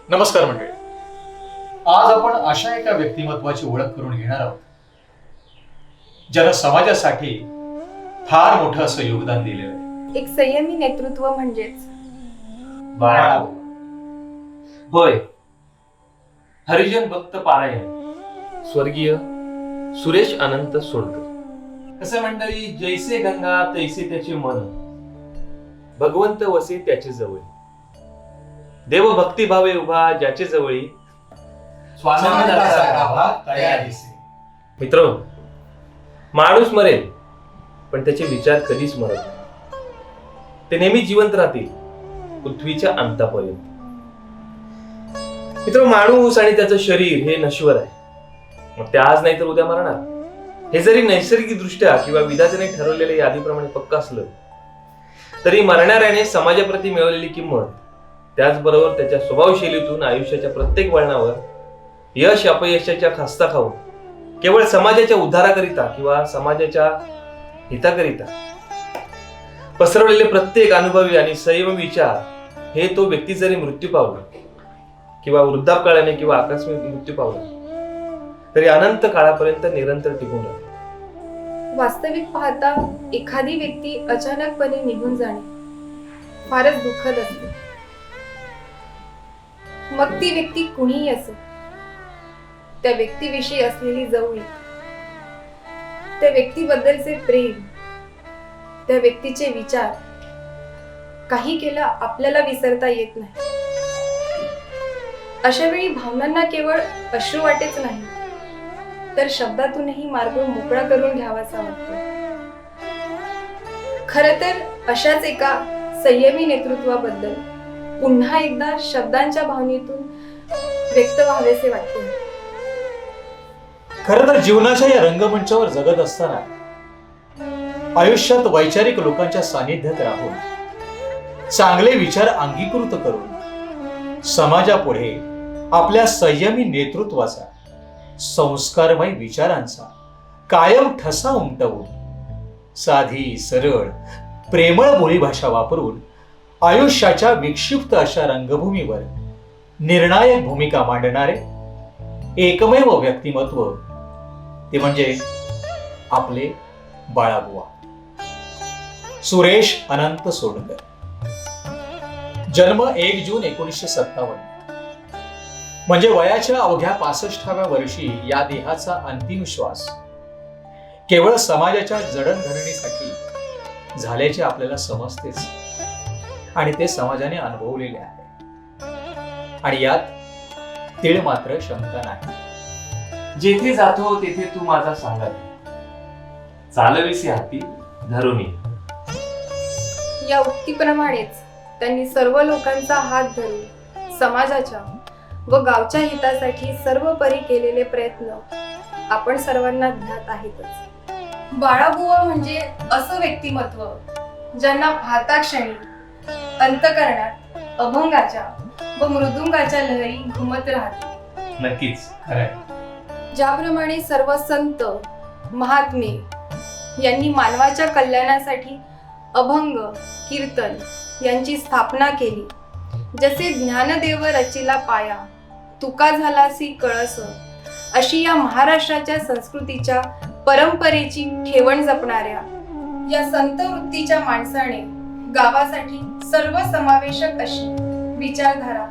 नमस्कार मंडळी. आज आपण अशा एका व्यक्तिमत्वाची ओळख करून घेणार आहोत ज्यानं समाजासाठी फार मोठं असं योगदान दिलेलं आहे. एक संयमी नेतृत्व म्हणजेच बाळाभाऊ. होय, हरिजन भक्त पारायण स्वर्गीय सुरेश अनंत सोडकर. कसं मंडळी, जैसे गंगा तैसे त्याचे मन, भगवंत वसे त्याचे जवळ, देव भक्ती भावे उभा ज्याचे जवळी, स्वानंदाचा गाभा तया दिसे. मित्र, माणूस मरेल पण त्याचे विचार कधीच मरत नाही. ते नेहमी जिवंत राहतील पृथ्वीच्या अंतापर्यंत. मित्र, माणूस आणि त्याचं शरीर हे नश्वर आहे. मग ते आज नाही तर उद्या मरणार. हे जरी नैसर्गिक दृष्ट्या किंवा विधात्याने ठरवलेल्या यादीप्रमाणे पक्क असलं तरी मरणाऱ्याने समाजाप्रती मिळवलेली किंमत, त्याचबरोबर त्याच्या स्वभावशैलीतून आयुष्याच्या प्रत्येक वळणावर यश अपयशाच्या खास्ता खाऊन केवळ समाजाच्या उद्धाराकरिता किंवा समाजाच्या हिताकरिता पसरवलेले प्रत्येक अनुभवी आणि संयमी विचार हे तो व्यक्ती जरी मृत्यू पावला किंवा वृद्धापकाळाने किंवा आकस्मिक मृत्यू पावला तरी अनंत काळापर्यंत निरंतर टिकून राहतो. वास्तविक पाहता एखादी व्यक्ती अचानकपणे निघून जाणे फारच दुःखद असते. मग ती व्यक्ती कुणीही असो, त्या व्यक्तीविषयी असलेली जवळीक, त्या व्यक्तीबद्दलचे प्रेम, त्या व्यक्तीचे विचार, काही केलं आपल्याला विसरता येत नाही. अशा वेळी भावनांना केवळ अश्रू वाटेच नाही तर शब्दातूनही मार्ग मोकळा करून घ्यावासा वाटतो. खरं तर अशाच एका संयमी नेतृत्वाबद्दल पुन्हा एकदा शब्दांच्या भावनेतून व्यक्त व्हावेसे वाटते. खरं तर जीवनाच्या या रंगमंचावर जगत असताना आयुष्यात वैचारिक लोकांच्या सानिध्यात राहून चांगले विचार अंगीकृत करून समाजापुढे आपल्या संयमी नेतृत्वाचा, संस्कारमय विचारांचा कायम ठसा उमटवून साधी सरळ प्रेमळ बोलीभाषा वापरून आयुष्याच्या विक्षिप्त अशा रंगभूमीवर निर्णायक भूमिका मांडणारे एकमेव व्यक्तिमत्व ते म्हणजे आपले बाळाबुवा सुरेश अनंत सोडकर. जन्म 1 जून 1957. म्हणजे वयाच्या अवघ्या 65व्या वर्षी या देहाचा अंतिम श्वास केवळ समाजाच्या जडणघडणीसाठी झाल्याचे आपल्याला समजतेच आणि ते समाजाने अनुभवलेले आहे. आणि यात तीळ मात्र शंका नाही. जेथे जातो तेथे तू माझा सांगा, चालविसे हाती धरून. या उक्तीप्रमाणेच त्यांनी सर्व लोकांचा हात धरून समाजाच्या व गावच्या हितासाठी सर्वपरी केलेले प्रयत्न आपण सर्वांना ज्ञात आहेतच. बाळाबुवा म्हणजे असं व्यक्तिमत्व ज्यांना पाहताक्षणी अंतःकरणात अभंगाच्या व मृदुंगाच्या लहरी घुमत राहतील. नक्कीच खरंय. ज्याप्रमाणे सर्व संत महात्मे यांनी मानवाच्या कल्याणासाठी अभंग कीर्तन यांची स्थापना केली, जसे ज्ञानदेव रचिला पाया तुका झालासी कळस, अशी या महाराष्ट्राच्या संस्कृतीच्या परंपरेची ठेवण जपणाऱ्या या संत वृत्तीच्या माणसाने गावासाठी सर्वसमावेशक अशी विचारधारा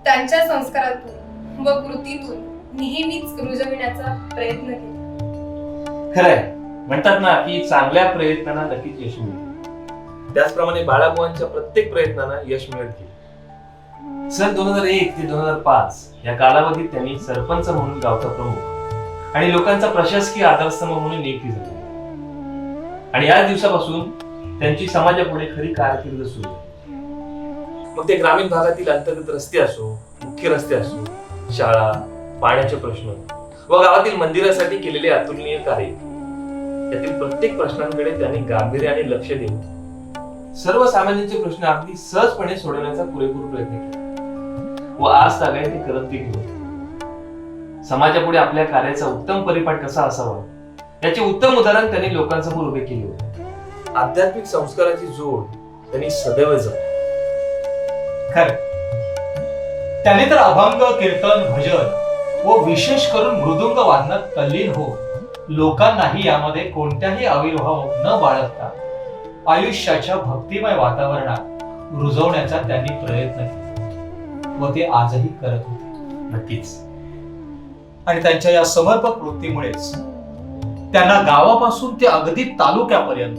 त्यांच्या संस्कारातून व कृतीतून नेहमीच रुजविण्याचा प्रयत्न केला. खरंय, म्हणतात ना की चांगल्या प्रयत्नांना नक्कीच यश मिळते. त्याचप्रमाणे बाळाबुवांच्या प्रत्येक प्रयत्नांना यश मिळत गेले. सन 2001 ते 2005 या कालावधीत त्यांनी सरपंच म्हणून गावचा प्रमुख आणि लोकांचा प्रशासकीय आधारस्तंभ म्हणून नियुक्ती झाली. आणि या दिवसापासून त्यांची समाजापुढे खरी कारकीर्द सुरू झाली. मग ते ग्रामीण भागातील अंतर्गत रस्ते असो, मुख्य रस्ते असो, शाळा, पाण्याचे प्रश्न व गावातील मंदिरासाठी केलेले अतुलनीय कार्य, यातील प्रत्येक प्रश्नांकडे त्यांनी गांभीर्याने लक्ष देऊन सर्वसामान्यांचे प्रश्न अगदी सहजपणे सोडवण्याचा पुरेपूर प्रयत्न केला. व आज तागायत ते करत ते घेऊन समाजापुढे आपल्या कार्याचा उत्तम परिपाठ कसा असावा याचे उत्तम उदाहरण त्यांनी लोकांसमोर उभे केले होते. आध्यात्मिक संस्काराची जोड त्यांनी सदैव जपली. खरं त्याने तर अभंग, कीर्तन, भजन व विशेष करून मृदुंग वादनात तल्लीन हो लोकांनाही यामध्ये कोणत्याही आविर्भाव न बाळगता आयुष्याच्या भक्तिमय वातावरणात रुजवण्याचा त्यांनी प्रयत्न केला व ते आजही करत होते. नक्कीच. आणि त्यांच्या या समर्पक वृत्तीमुळेच त्यांना गावापासून ते अगदी तालुक्यापर्यंत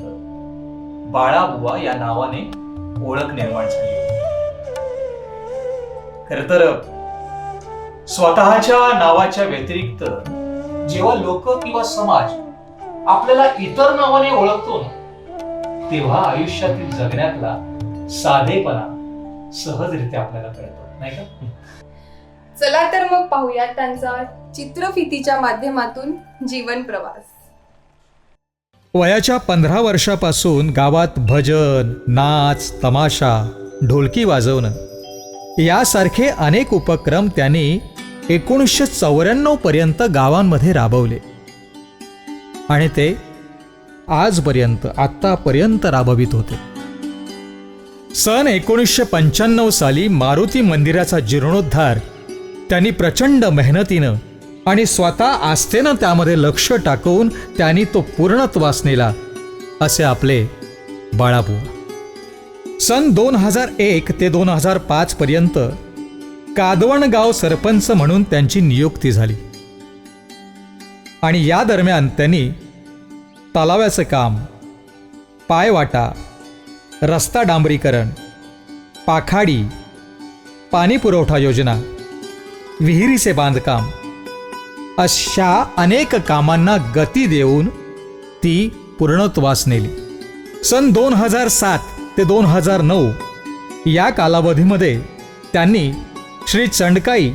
बाळाबुवा या नावाने ओळख निर्माण झाली. खर तर स्वतःच्या नावाच्या व्यतिरिक्त जेव्हा लोक किंवा समाज आपल्याला इतर नावाने ओळखतो ना, तेव्हा आयुष्यातील जगण्यातला साधेपणा सहजरित्या आपल्याला कळतो, नाही का? चला तर मग पाहूया त्यांचा चित्रफितीच्या माध्यमातून जीवन प्रवास. वयाच्या 15 वर्षापासून गावात भजन, नाच, तमाशा, ढोलकी वाजवणं यासारखे अनेक उपक्रम त्यांनी 1994 पर्यंत गावांमध्ये राबवले आणि ते आजपर्यंत आत्तापर्यंत राबवित होते. सन 1995 साली मारुती मंदिराचा जीर्णोद्धार त्यांनी प्रचंड मेहनतीनं आणि स्वतः आस्थेनं त्यामध्ये लक्ष टाकून त्यांनी तो पूर्णत्वास नेला, असे आपले बाळाबुवा. सन 2001 ते 2005 पर्यंत कादवणगाव सरपंच म्हणून त्यांची नियुक्ती झाली आणि या दरम्यान त्यांनी तलावाचं काम, पायवाटा, रस्ता डांबरीकरण, पाखाडी, पाणी पुरवठा योजना, विहिरीचे बांधकाम अशा अनेक कामांना गती देऊन ती पूर्णत्वास नेली. सन 2007 ते 2009 या कालावधीमध्ये त्यांनी श्री चंडकाई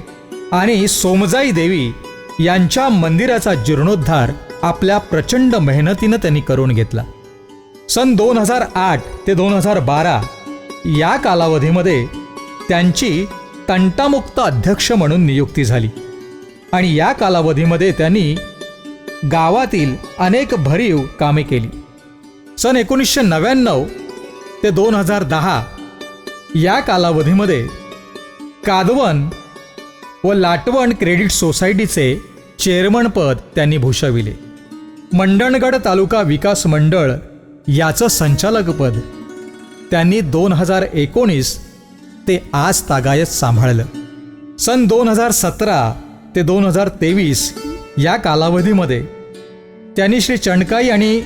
आणि सोमजाई देवी यांच्या मंदिराचा जीर्णोद्धार आपल्या प्रचंड मेहनतीनं त्यांनी करून घेतला. सन 2008 ते 2012 या कालावधीमध्ये त्यांची तंटामुक्त अध्यक्ष म्हणून नियुक्ती झाली आणि या कालावधीमध्ये त्यांनी गावातील अनेक भरीव कामे केली. सन 1999 ते 2010 या कालावधीमध्ये कादवण व लाटवण क्रेडिट सोसायटीचे चेअरमनपद त्यांनी भूषविले. मंडणगड तालुका विकास मंडळ याचं संचालकपद त्यांनी 2019 ते आज तागायत सांभाळलं. सन 2017 ते 2023 या कालावधीमध्ये त्यांनी श्री चंडकाई आणि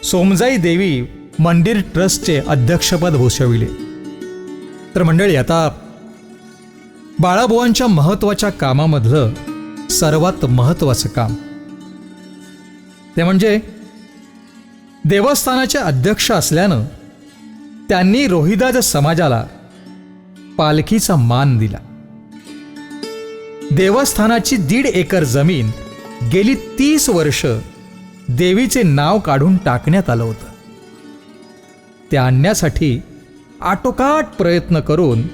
सोमजाई देवी मंदिर ट्रस्टचे अध्यक्षपद भूषविले. तर मंडळी, आता बाळाबुवांच्या महत्त्वाच्या कामामधलं सर्वात महत्त्वाचं काम ते म्हणजे देवस्थानाचे अध्यक्ष असल्यानं त्यांनी रोहिदास समाजाला पालखीचा मान दिला. देवस्थानाची 1.5 एकर जमीन गेली 30 वर्ष देवीचे नाव काढून टाकण्यात आलं होतं. ते आणण्यासाठी आटोकाट प्रयत्न करून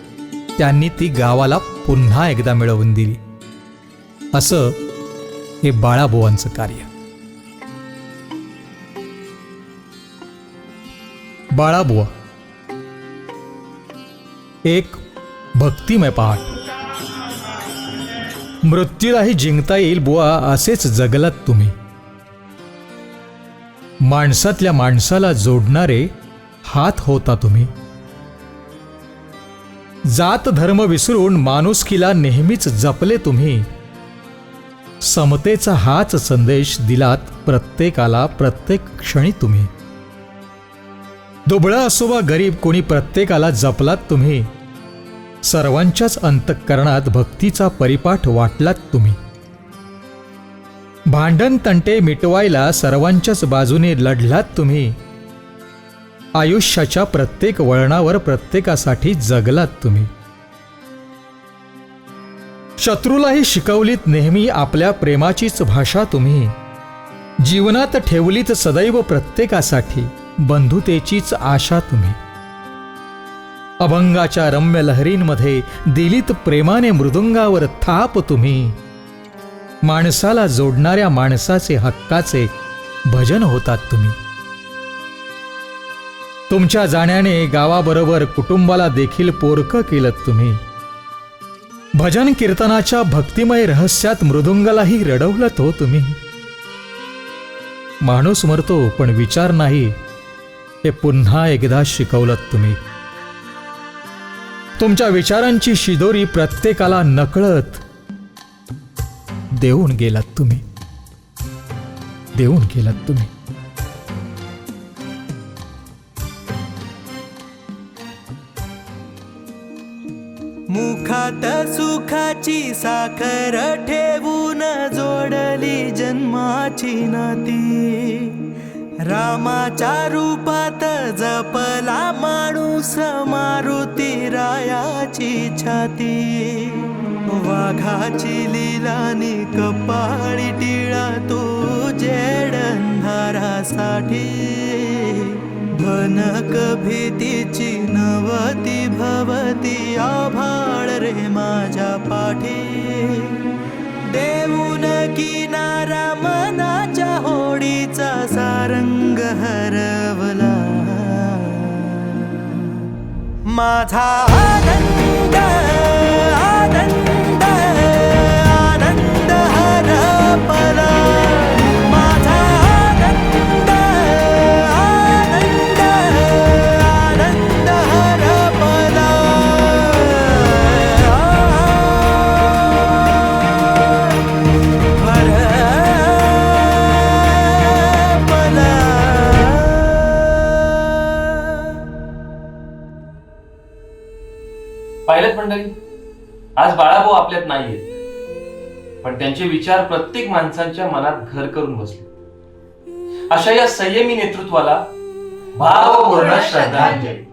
त्यांनी ती गावाला पुन्हा एकदा मिळवून दिली. असं हे बाळाबुवांचं कार्य. बाळाबुवा एक भक्तिमय पहाट. मृत्यूलाही जिंकता येईल बुवा असेच जगलात तुम्ही. माणसातल्या माणसाला जोडणारे हात होता तुम्ही. जात धर्म विसरून माणुसकीला नेहमीच जपले तुम्ही. समतेचा हाच संदेश दिलात प्रत्येकाला प्रत्येक क्षणी तुम्ही. दुबळा असो वा गरीब कोणी प्रत्येकाला जपलात तुम्ही. सर्वांच्याच अंतःकरणात भक्तीचा परिपाठ वाटलात तुम्ही. भांडण तंटे मिटवायला सर्वांच्याच बाजूने लढलात तुम्ही. आयुष्याच्या प्रत्येक वळणावर प्रत्येकासाठी जगलात तुम्ही. शत्रूलाही शिकवलीत नेहमी आपल्या प्रेमाचीच भाषा तुम्ही. जीवनात ठेवलीत सदैव प्रत्येकासाठी बंधुतेचीच आशा तुम्ही. अभंगाच्या रम्य लहरींमध्ये दिलीत प्रेमाने मृदुंगावर थाप तुम्ही. माणसाला जोडणाऱ्या माणसाचे हक्काचे भजन होतात तुम्ही. तुमच्या जाण्याने गावाबरोबर कुटुंबाला देखील पोरकं केलं तुम्ही. भजन कीर्तनाच्या भक्तिमय रहस्यात मृदुंगालाही रडवलं तो तुम्ही. माणूस मरतो पण विचार नाही, हे पुन्हा एकदा शिकवलं तुम्ही. तुमच्या विचारांची शिदोरी प्रत्येकाला नकळत देऊन गेलात तुम्ही, देऊन गेलात तुम्ही. मुखात सुखाची साखर ठेवून जोडली जन्माची नाती. रामाच्या रूपात जपला माणूस मारुती रायाची छाती. वाघाची लिलानी कपाळी टिळा तू जेडंधारासाठी. भनक भीतीची नवती भवती आभाळ रे माझ्या पाठी. देऊन किनारा मनाच्या होडीचा सारंग हरवला. माझा आनंद आनंद आनंद हरपला. माझा आनंद आनंद आनंद हरपला. पाहिलं मंडळी, आज बाळाभाऊ आपल्यात नाहीयेत, पण त्यांचे विचार प्रत्येक माणसांच्या मनात घर करून बसले. अशा या संयमी नेतृत्वाला भावपूर्ण श्रद्धांजली.